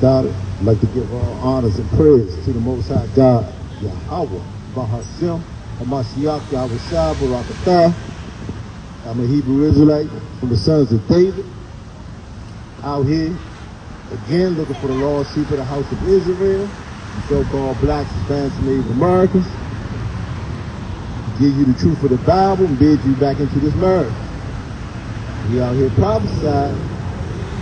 God, I'd like to give all honors and praise to the Most High God, Yahweh, Bahashem, Hamashiach, Yahweh Shah, Barakatah. I'm a Hebrew Israelite from the sons of David, out here, again, looking for the lost sheep of the house of Israel, the so-called blacks, Hispanics, and Native Americans, give you the truth of the Bible and bid you back into this marriage. We out here prophesying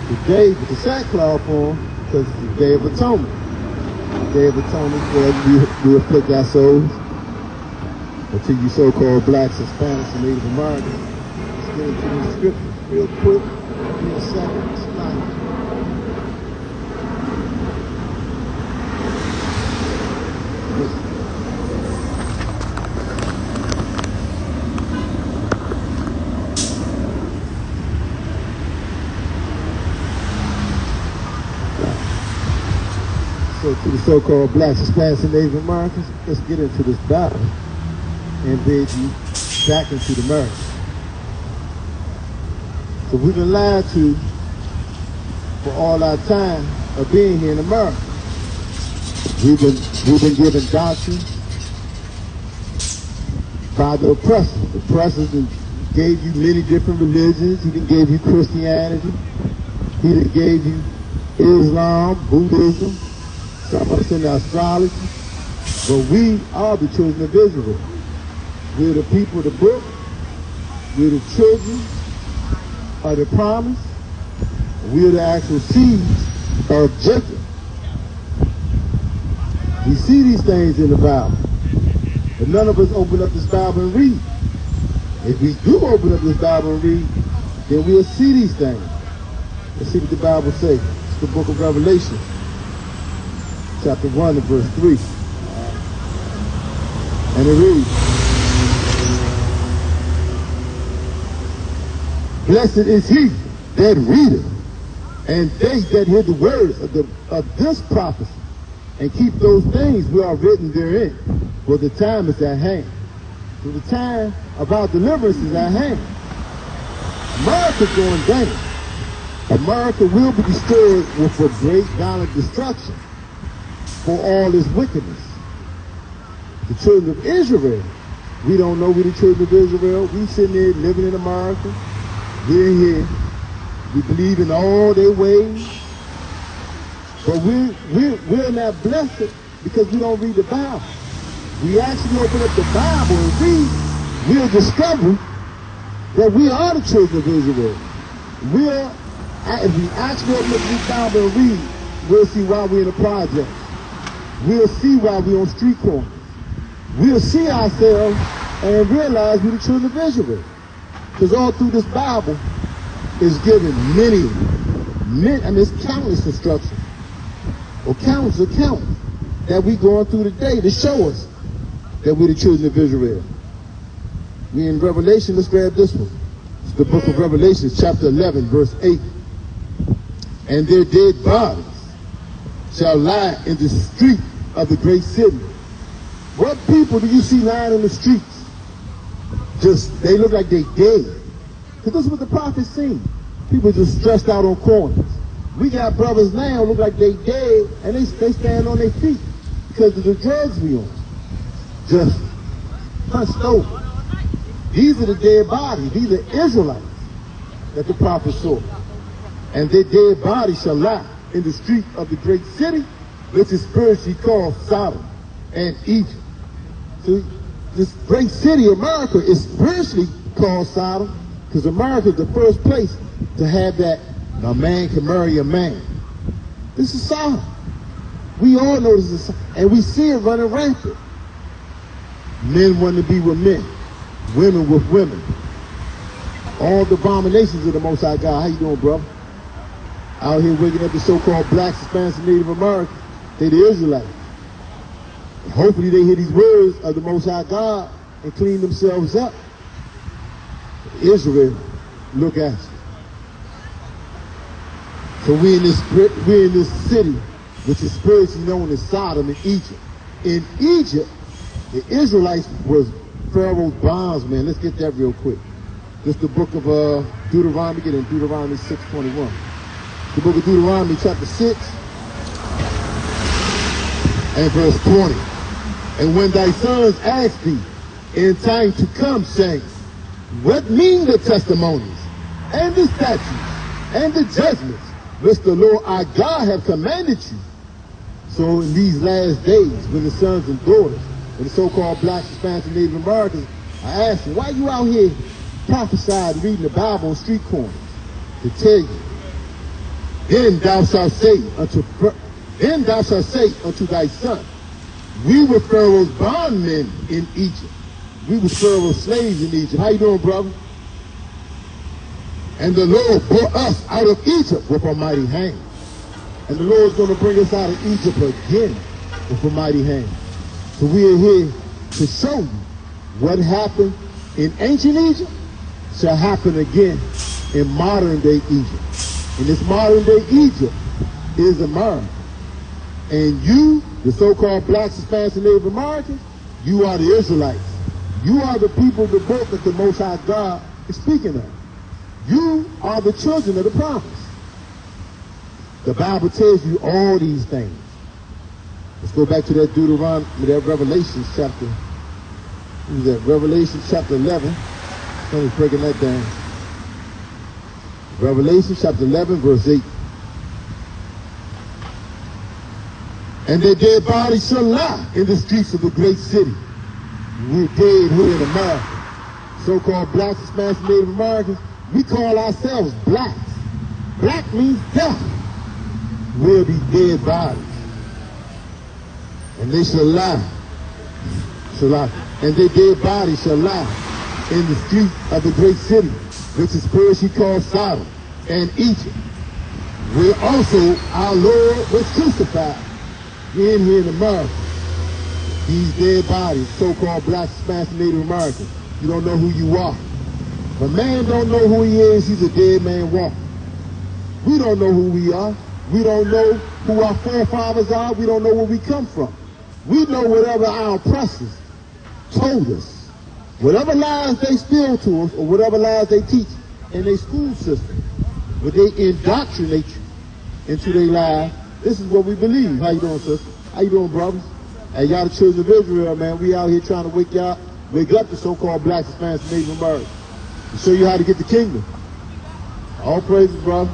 today with the sackcloth on because it's the Day of Atonement. The Day of Atonement where we afflict our souls. But to you so-called blacks, Hispanics, and Native Americans, let's get into the scriptures real quick. Give me a second. So to the so-called blacks, Hispanics, and Native Americans, let's get into this battle and bid you back into the marriage. So we've been lied to for all our time of being here in America. We've been given doctrines by the oppressors. The oppressors gave you many different religions. He gave you Christianity. He gave you Islam, Buddhism, some of us in astrology. But we are the children of Israel. We're the people of the book. We're the children of the promise. We're the actual seeds of Jacob. We see these things in the Bible, but none of us open up this Bible and read. If we do open up this Bible and read, then we'll see these things. Let's see what the Bible says. It's the book of Revelation, chapter 1 and verse 3. And it reads, "Blessed is he that readeth, and they that hear the words of this prophecy, and keep those things which are written therein, for the time is at hand." So the time of our deliverance is at hand. America's going down. America will be destroyed with a great violent destruction for all its wickedness. The children of Israel, we don't know we're the children of Israel. We sitting there living in America. We're here. We believe in all their ways. But we're not blessed because we don't read the Bible. We actually open up the Bible and read, we'll discover that we are the children of Israel. If we actually open up the Bible and read, we'll see why we're in the projects. We'll see why we're on street corners. We'll see ourselves and realize we're the children of Israel. Because all through this Bible is given many, it's countless instructions. Or countless accounts that we're going through today to show us that we're the children of Israel. We in Revelation, let's grab this one. It's the book of Revelation, chapter 11, verse 8. "And their dead bodies shall lie in the street of the great city." What people do you see lying in the streets? They look like they dead. Because this is what the prophets seen. People just stressed out on corners. We got brothers now look like they dead, and they stand on their feet because of the drugs we on. Just hunched over. These are the dead bodies. These are Israelites that the prophet saw. "And their dead bodies shall lie in the street of the great city, which is spiritually called Sodom and Egypt." So this great city, America, is spiritually called Sodom because America is the first place to have that a man can marry a man. This is Sodom. We all know this is, and we see it running rampant. Men want to be with men, women with women. All the abominations of the Most High God. How you doing, brother? Out here waking up the so-called blacks, Hispanics, and Native Americans. They the Israelites. And hopefully they hear these words of the Most High God and clean themselves up. Israel, look at you. So we're in this city, which is spiritually known as Sodom and Egypt. In Egypt, the Israelites was Pharaoh's bondsmen. Let's get that real quick. This is the book of Deuteronomy, get in Deuteronomy 6:21. The book of Deuteronomy chapter 6 and verse 20. And when thy sons ask thee in time to come, saying, what mean the testimonies and the statutes and the judgments which the Lord our God have commanded you? So in these last days, when the sons and daughters of the so-called blacks, Hispanics, and Native Americans are asking, why you out here prophesying, reading the Bible on street corners? To tell you, then thou shalt say unto thy son, we were Pharaoh's bondmen in Egypt. We were Pharaoh's slaves in Egypt. How you doing, brother? And the Lord brought us out of Egypt with a mighty hand. And the Lord's going to bring us out of Egypt again with a mighty hand. So we are here to show you what happened in ancient Egypt shall happen again in modern day Egypt. And this modern day Egypt is America. And you, the so-called blacks, Hispanics, and Native Americans, you are the Israelites. You are the people of the book that the Most High God is speaking of. You are the children of the promise. The Bible tells you all these things. Let's go back to that Deuteronomy, that Revelation chapter. What was that? Revelation chapter 11. Let me breaking that down. Revelation chapter 11, verse 8. And their dead bodies shall lie in the streets of the great city. We're dead here in America. So-called blacks, Hispanics, and Native Americans, we call ourselves blacks. Black means death. We'll be dead bodies. And they shall lie. And their dead bodies shall lie in the street of the great city, which is spiritually called Sodom and Egypt, where also our Lord was crucified. In here in America, these dead bodies, so-called blacks, Hispanics, and Native Americans, you don't know who you are. If a man don't know who he is, he's a dead man walking. We don't know who we are. We don't know who our forefathers are. We don't know where we come from. We know whatever our oppressors told us. Whatever lies they spill to us, or whatever lies they teach in their school system, where they indoctrinate you into their lives, this is what we believe. How you doing, sister? How you doing, brothers? Hey, y'all the children of Israel, man. We out here trying to wake up the so-called blacks, Hispanics, and Native Americans to show you how to get the kingdom. All praises, brother.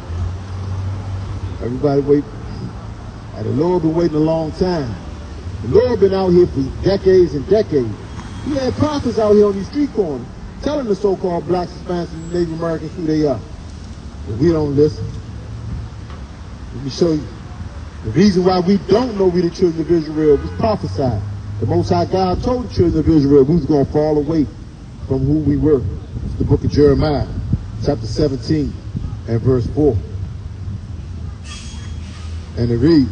Everybody wait. And the Lord been waiting a long time. The Lord been out here for decades and decades. He had prophets out here on these street corners telling the so-called blacks, Hispanics, and Native Americans who they are. But we don't listen. Let me show you. The reason why we don't know we the children of Israel was prophesied. The Most High God told the children of Israel we was going to fall away from who we were. It's the book of Jeremiah, chapter 17 and verse 4. And it reads,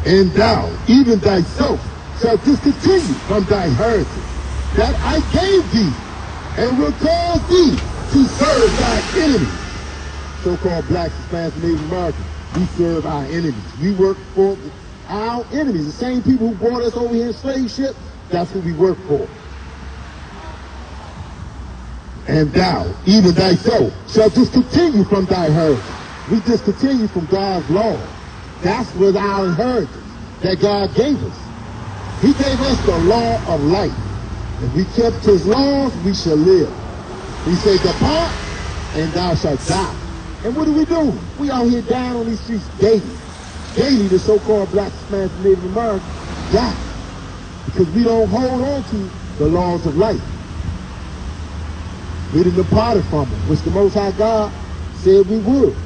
and thou, even thyself, shalt discontinue from thy heritage that I gave thee, and will cause thee to serve thy enemies. So-called blacks, Hispanics, and Native Americans, we serve our enemies. We work for our enemies. The same people who brought us over here in slave ships, that's what we work for. And thou, even thyself, shalt discontinue from thy heritage. We discontinue from God's law. That's what our inheritance that God gave us. He gave us the law of life. If we kept his laws, we shall live. He said, depart, and thou shalt die. And what are we doing? We out here dying on these streets daily. Daily, the so-called blacks, Hispanics, and Native Americans die. Because we don't hold on to the laws of life. We didn't depart from them, which the Most High God said we would.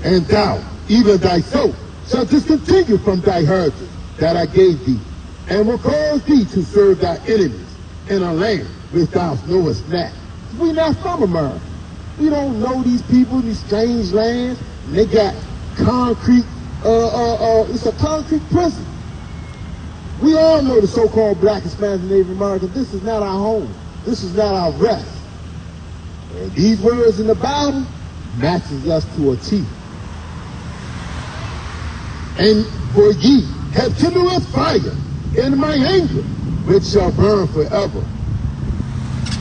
And thou, even thyself, shalt discontinue from thy heritage that I gave thee, and will cause thee to serve thy enemies in a land which thou knowest not. We not from America. We don't know these people in these strange lands. And they got concrete, it's a concrete prison. We all know the so-called black, Hispanic, and Native Americans. This is not our home. This is not our rest. And these words in the Bible matches us to a T. And for ye have kindled a fire in my anger, which shall burn forever.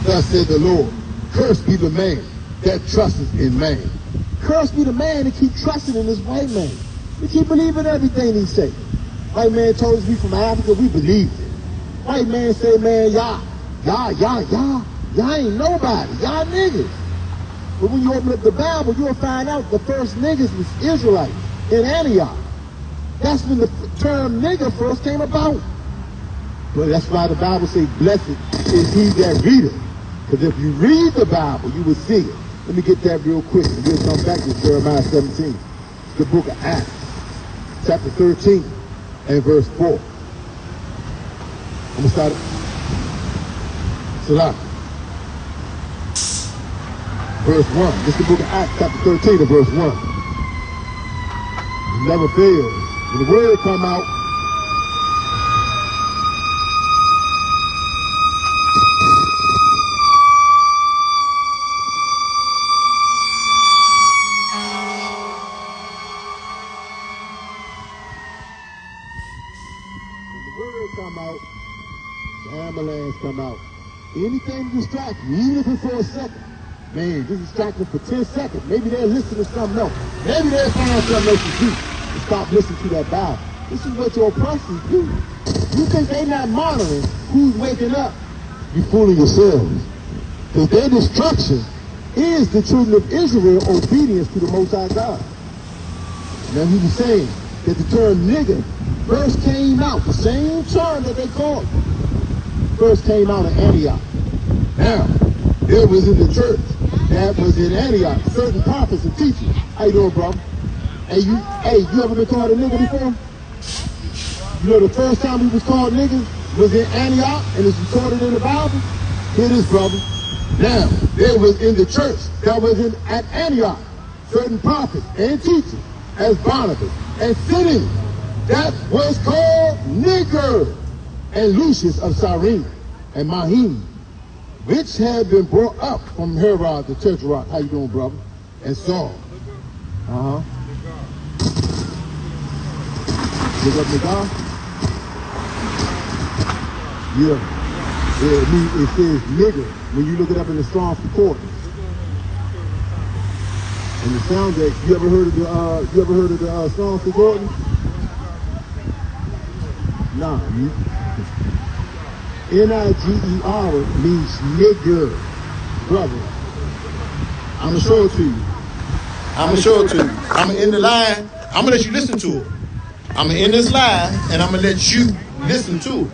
Thus said the Lord, cursed be the man that trusteth in man, Cursed be the man that keep trusting in this white man. We keep believing everything he say. White man told us we from Africa, we believed it. White man say, man, y'all ain't nobody. Y'all niggas. But when you open up the Bible, you'll find out the first niggas was Israelites in Antioch. That's when the term nigger first came about. But that's why the Bible says, blessed is he that readeth. Because if you read the Bible, you will see it. Let me get that real quick, and we'll come back to Jeremiah 17. It's the book of Acts, chapter 13, and verse 4. I'm going to start it. Salah. Verse 1. This is the book of Acts, chapter 13, and verse 1. It never fails. When the word come out, the ambulance come out. Anything to distract you, even if it's for a second. Man, just distract them for 10 seconds. Maybe they'll listen to something else. Maybe they'll find something else to do. And stop listening to that Bible. This is what your oppressors do. You think they're not monitoring who's waking up? You fooling yourselves. Because their destruction is the children of Israel obedience to the Most High God. Now he was saying that the term nigger first came out, the same term that they called it, first came out of Antioch. Now, there was in the church that was in Antioch certain prophets and teachers. How you doing, bro? Hey, you ever been called a nigger before? You know the first time he was called nigger was in Antioch, and it's recorded in the Bible? Here it is, brother. Now, there was in the church that was at Antioch certain prophets and teachers as Barnabas and Simeon that was called nigger, and Lucius of Cyrene and Mahim, which had been brought up from Herod the Tetrarch. How you doing, brother? And Saul. Look up Nagar? Yeah. It says nigger when you look it up in the Strong's Concordance. And the sound that you ever heard of the Strong's Concordance? Nah. N-I-G-E-R means nigger, brother. I'm gonna show it to you. I'm gonna end the line. I'm gonna let you listen to it. I'm gonna end this line and I'm gonna let you listen to it.